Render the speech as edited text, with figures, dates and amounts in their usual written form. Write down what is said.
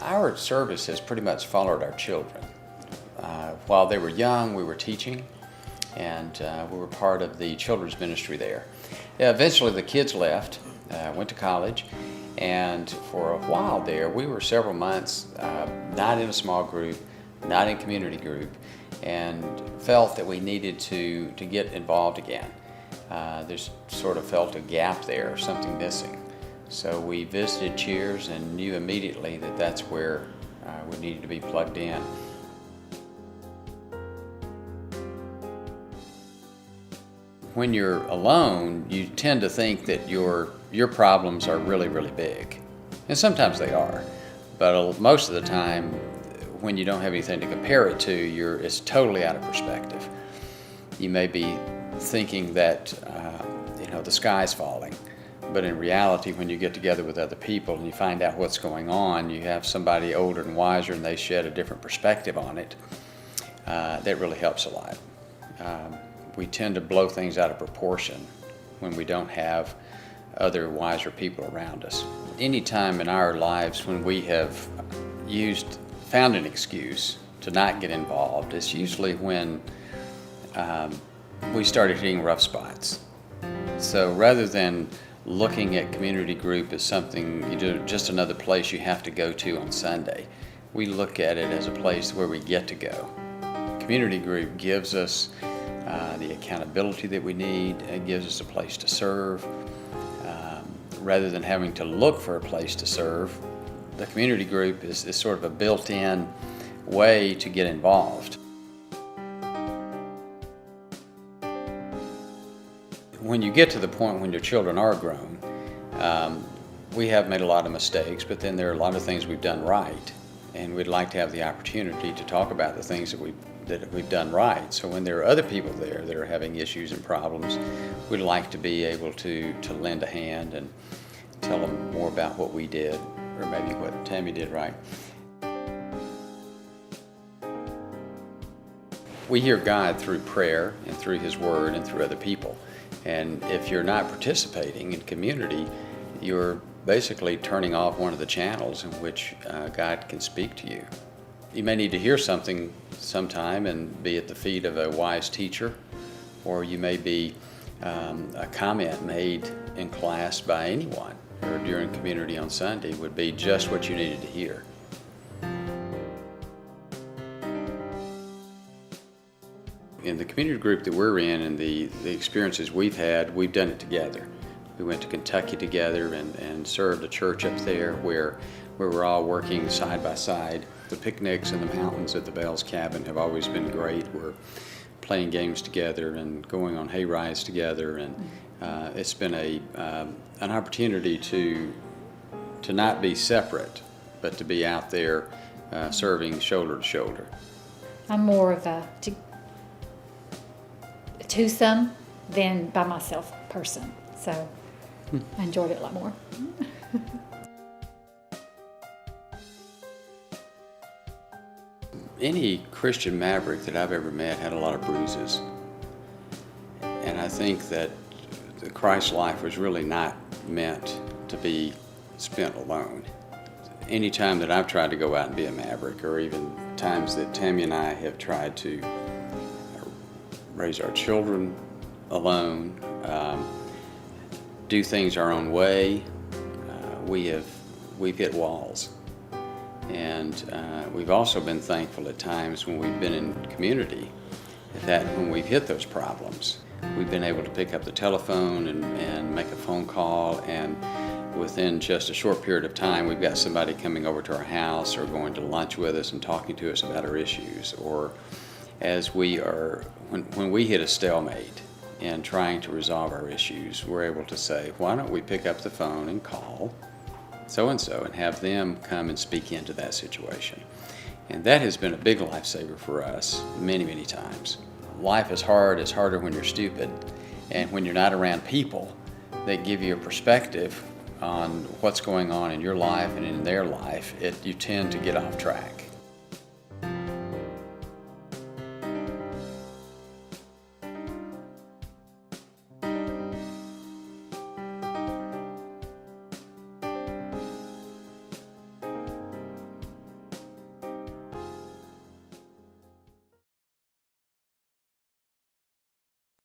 Our service has pretty much followed our children. While they were young, we were teaching, and we were part of the children's ministry there. Eventually the kids left, went to college, and for a while there, we were several months not in a small group, not in community group, and felt that we needed to get involved again. There's sort of felt a gap there, something missing. So we visited Cheers and knew immediately that that's where we needed to be plugged in. When you're alone, you tend to think that your problems are really, really big. And sometimes they are. But most of the time, when you don't have anything to compare it to, it's totally out of perspective. You may be thinking that the sky's falling. But in reality, when you get together with other people and you find out what's going on, you have somebody older and wiser and they shed a different perspective on it, that really helps a lot. We tend to blow things out of proportion when we don't have other wiser people around us. Any time in our lives when we have found an excuse to not get involved, it's usually when we started hitting rough spots. So rather than looking at community group as something just another place you have to go to on Sunday, we look at it as a place where we get to go. Community group gives us the accountability that we need. It gives us a place to serve. Rather than having to look for a place to serve, the community group is sort of a built-in way to get involved. When you get to the point when your children are grown, we have made a lot of mistakes, but then there are a lot of things we've done right, and we'd like to have the opportunity to talk about the things that we've done right. So when there are other people there that are having issues and problems, we'd like to be able to lend a hand and tell them more about what we did, or maybe what Tammy did right. We hear God through prayer and through His Word and through other people. And if you're not participating in community, you're basically turning off one of the channels in which God can speak to you. You may need to hear something sometime and be at the feet of a wise teacher, or you may be a comment made in class by anyone or during community on Sunday would be just what you needed to hear. In the community group that we're in and the experiences we've had, we've done it together. We went to Kentucky together and served a church up there where we're all working side by side. The picnics in the mountains at the Bell's Cabin have always been great. We're playing games together and going on hay rides together, and it's been an opportunity to not be separate, but to be out there serving shoulder to shoulder. I'm more of a twosome than by myself person, so I enjoyed it a lot more. Any Christian maverick that I've ever met had a lot of bruises, and I think that the Christ life was really not meant to be spent alone. Any time that I've tried to go out and be a maverick, or even times that Tammy and I have tried to raise our children alone, do things our own way, we've hit walls. And we've also been thankful at times when we've been in community that when we've hit those problems, we've been able to pick up the telephone and make a phone call, and within just a short period of time, we've got somebody coming over to our house or going to lunch with us and talking to us about our issues. Or as when we hit a stalemate in trying to resolve our issues, we're able to say, why don't we pick up the phone and call so-and-so and have them come and speak into that situation. And that has been a big lifesaver for us many, many times. Life is hard. It's harder when you're stupid. And when you're not around people that give you a perspective on what's going on in your life and in their life, you tend to get off track.